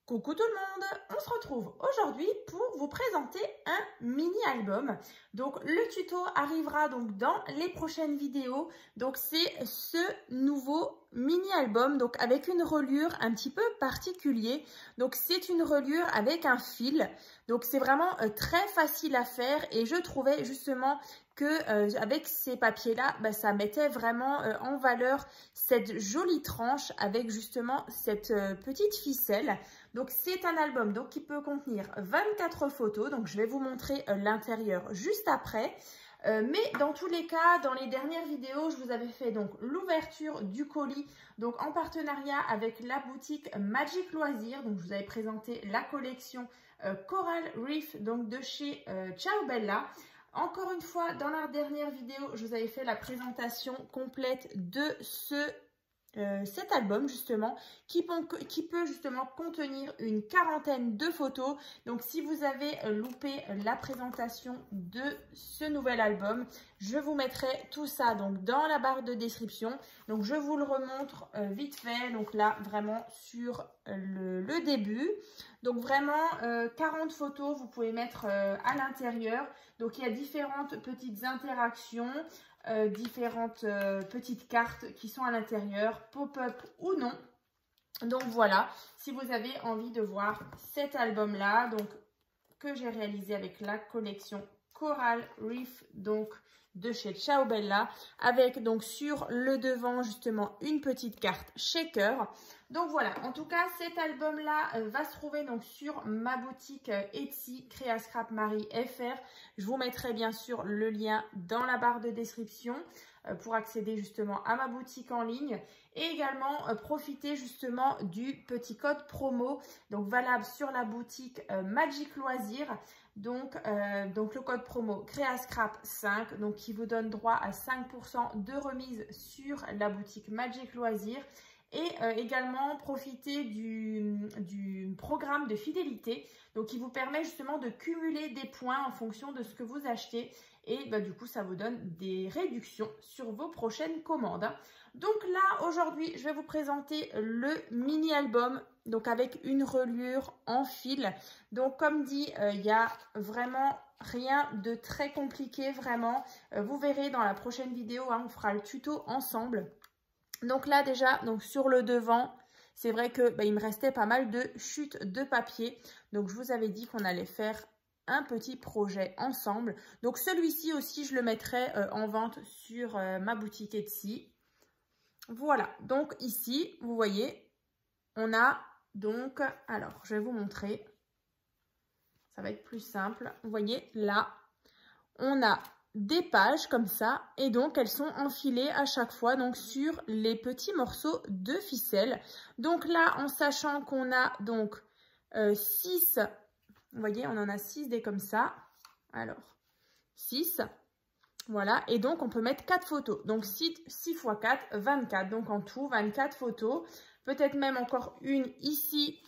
Coucou tout le monde, on se retrouve aujourd'hui pour vous présenter un mini-album. Donc le tuto arrivera donc dans les prochaines vidéos. Donc c'est ce nouveau mini-album donc avec une reliure un petit peu particulière. Donc c'est une reliure avec un fil. Donc c'est vraiment très facile à faire et je trouvais justement que avec ces papiers-là, ça mettait vraiment en valeur cette jolie tranche avec justement cette petite ficelle. Donc c'est un album donc, qui peut contenir 24 photos. Donc je vais vous montrer l'intérieur juste après. Mais dans tous les cas, dans les dernières vidéos, je vous avais fait donc l'ouverture du colis, donc en partenariat avec la boutique Magic Loisirs. Donc je vous avais présenté la collection Coral Reef donc de chez Ciao Bella. Encore une fois, dans la dernière vidéo, je vous avais fait la présentation complète de cet album justement qui peut justement contenir une quarantaine de photos. Donc si vous avez loupé la présentation de ce nouvel album, je vous mettrai tout ça donc dans la barre de description. Donc je vous le remontre vite fait, donc là vraiment sur le début. Donc vraiment 40 photos vous pouvez mettre à l'intérieur. Donc il y a différentes petites interactions, différentes petites cartes qui sont à l'intérieur, pop-up ou non. Donc voilà, si vous avez envie de voir cet album-là, donc que j'ai réalisé avec la collection Coral Reef, donc de chez Ciao Bella, avec donc sur le devant justement une petite carte shaker. Donc voilà, en tout cas cet album là va se trouver donc sur ma boutique Etsy Créa Scrap Marie FR. Je vous mettrai bien sûr le lien dans la barre de description pour accéder justement à ma boutique en ligne et également profiter justement du petit code promo donc valable sur la boutique Magic Loisirs. Donc le code promo Créa Scrap 5 donc qui vous donne droit à 5% de remise sur la boutique Magic Loisirs. Et également profiter du programme de fidélité donc qui vous permet justement de cumuler des points en fonction de ce que vous achetez et du coup ça vous donne des réductions sur vos prochaines commandes. Donc là aujourd'hui je vais vous présenter le mini album donc avec une reliure en fil. Donc comme dit il n'y a vraiment rien de très compliqué vraiment. Vous verrez dans la prochaine vidéo on fera le tuto ensemble. Donc là déjà, donc sur le devant, c'est vrai que il me restait pas mal de chutes de papier. Donc je vous avais dit qu'on allait faire un petit projet ensemble. Donc celui-ci aussi, je le mettrai en vente sur ma boutique Etsy. Voilà, donc ici, vous voyez, on a donc, alors je vais vous montrer. Ça va être plus simple. Vous voyez, là, on a des pages comme ça et donc elles sont enfilées à chaque fois donc sur les petits morceaux de ficelle. Donc là en sachant qu'on a donc 6, vous voyez on en a 6 des comme ça, alors 6, voilà, et donc on peut mettre 4 photos, donc 6 x 4, 24, donc en tout 24 photos, peut-être même encore une ici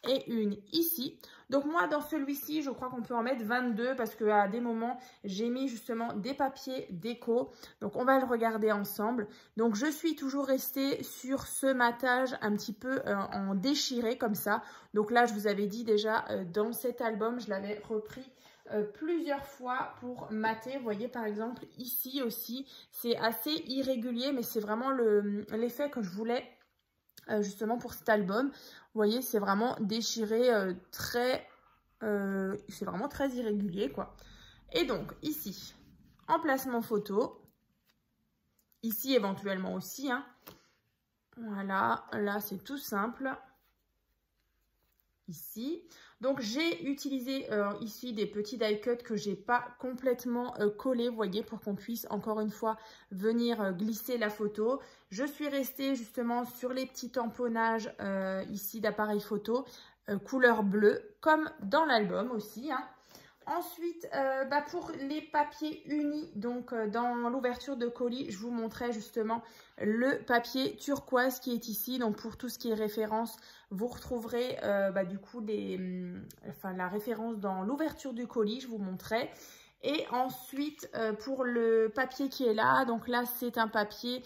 et une ici. Donc moi dans celui-ci je crois qu'on peut en mettre 22 parce que à des moments j'ai mis justement des papiers déco. Donc on va le regarder ensemble. Donc je suis toujours restée sur ce matage un petit peu en déchiré comme ça. Donc là je vous avais dit déjà dans cet album je l'avais repris plusieurs fois pour mater. Vous voyez par exemple ici aussi c'est assez irrégulier mais c'est vraiment l'effet que je voulais justement pour cet album. Vous voyez, c'est vraiment déchiré, c'est vraiment très irrégulier, quoi. Et donc, ici, emplacement photo. Ici, éventuellement aussi, hein. Voilà, là, c'est tout simple. Ici. Donc, j'ai utilisé ici des petits die cuts que j'ai pas complètement collés, vous voyez, pour qu'on puisse encore une fois venir glisser la photo. Je suis restée justement sur les petits tamponnages ici d'appareil photo couleur bleue, comme dans l'album aussi, hein. Ensuite, pour les papiers unis, donc dans l'ouverture de colis, je vous montrais justement le papier turquoise qui est ici. Donc pour tout ce qui est référence, vous retrouverez du coup la référence dans l'ouverture du colis, je vous montrais. Et ensuite, pour le papier qui est là, donc là, c'est un papier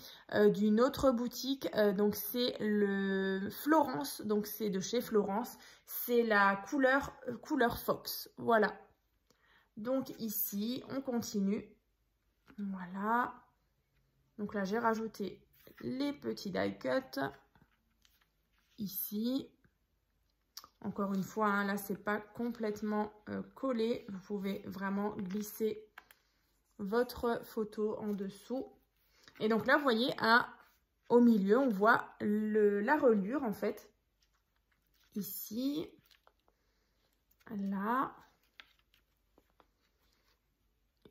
d'une autre boutique. Donc, c'est le Florence, donc c'est de chez Florence. C'est la couleur Fox. Voilà. Donc, ici, on continue. Voilà. Donc là, j'ai rajouté les petits die cut. Ici. Encore une fois, hein, là, c'est pas complètement collé. Vous pouvez vraiment glisser votre photo en dessous. Et donc là, vous voyez, au milieu, on voit la reliure, en fait. Ici. Là.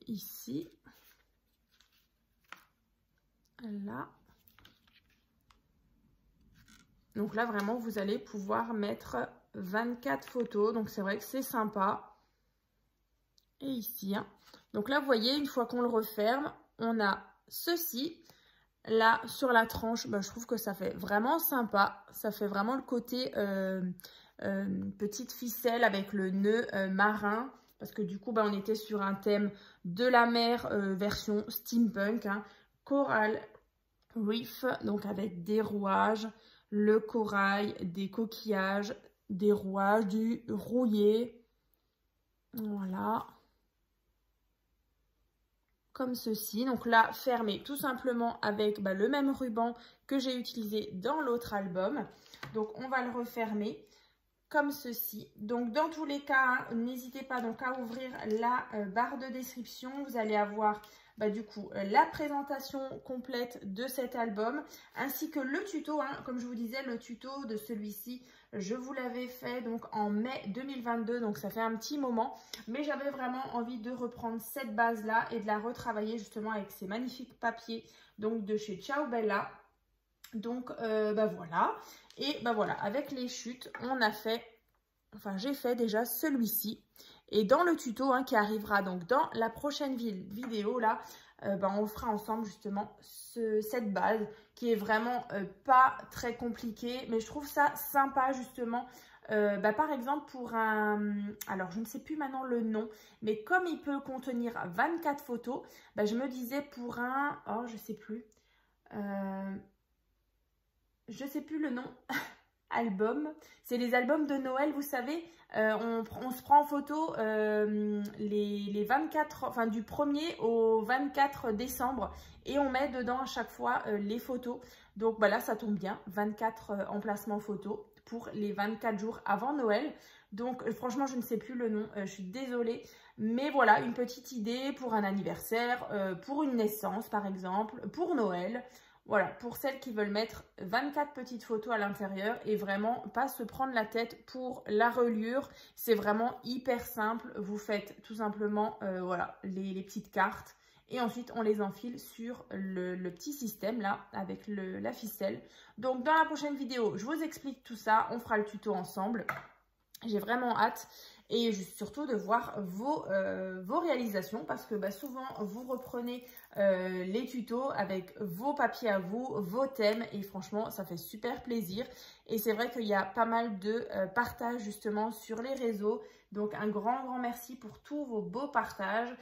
Ici. Là. Donc là, vraiment, vous allez pouvoir mettre 24 photos. Donc, c'est vrai que c'est sympa. Et ici, hein. Donc là, vous voyez, une fois qu'on le referme, on a ceci. Là, sur la tranche, je trouve que ça fait vraiment sympa. Ça fait vraiment le côté petite ficelle avec le nœud marin. Parce que du coup, on était sur un thème de la mer version steampunk. Hein. Coral Reef, donc avec des rouages. Le corail, des coquillages, des rouages, du rouillé. Voilà. Comme ceci. Donc là, fermé tout simplement avec le même ruban que j'ai utilisé dans l'autre album. Donc, on va le refermer comme ceci. Donc, dans tous les cas, hein, n'hésitez pas donc à ouvrir la barre de description. Vous allez avoir du coup la présentation complète de cet album ainsi que le tuto, hein, comme je vous disais, le tuto de celui-ci je vous l'avais fait donc en mai 2022, donc ça fait un petit moment, mais j'avais vraiment envie de reprendre cette base là et de la retravailler justement avec ces magnifiques papiers donc de chez Ciao Bella. Donc voilà, et voilà, avec les chutes on a fait, enfin j'ai fait déjà celui-ci. Et dans le tuto hein, qui arrivera donc dans la prochaine vidéo là, on fera ensemble justement cette base qui est vraiment pas très compliquée. Mais je trouve ça sympa justement. Par exemple pour un... Alors je ne sais plus maintenant le nom. Mais comme il peut contenir 24 photos, je me disais pour un... Oh je sais plus. Je sais plus le nom. Album. C'est les albums de Noël, vous savez. On se prend en photo les 24, enfin du 1er au 24 décembre et on met dedans à chaque fois les photos. Donc là, ça tombe bien, 24 emplacements photos pour les 24 jours avant Noël. Donc franchement, je ne sais plus le nom, je suis désolée. Mais voilà, une petite idée pour un anniversaire, pour une naissance par exemple, pour Noël. Voilà, pour celles qui veulent mettre 24 petites photos à l'intérieur et vraiment pas se prendre la tête pour la reliure. C'est vraiment hyper simple. Vous faites tout simplement voilà, les petites cartes et ensuite on les enfile sur le petit système là avec la ficelle. Donc dans la prochaine vidéo, je vous explique tout ça. On fera le tuto ensemble. J'ai vraiment hâte. Et surtout de voir vos réalisations parce que souvent vous reprenez les tutos avec vos papiers à vous, vos thèmes et franchement ça fait super plaisir. Et c'est vrai qu'il y a pas mal de partages justement sur les réseaux. Donc un grand merci pour tous vos beaux partages,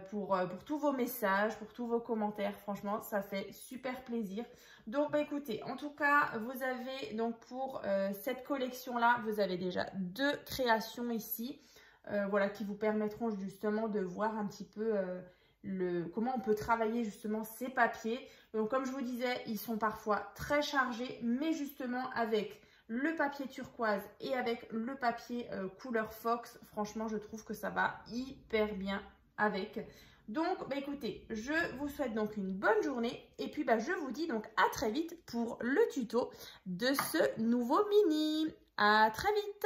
pour tous vos messages, pour tous vos commentaires. Franchement ça fait super plaisir. Donc écoutez, en tout cas vous avez donc pour cette collection là, vous avez déjà 2 créations ici. Voilà, qui vous permettront justement de voir un petit peu comment on peut travailler justement ces papiers. Donc comme je vous disais, ils sont parfois très chargés, mais justement avec le papier turquoise et avec le papier couleur Fox, franchement je trouve que ça va hyper bien avec. Donc écoutez, je vous souhaite donc une bonne journée et puis je vous dis donc à très vite pour le tuto de ce nouveau mini. À très vite!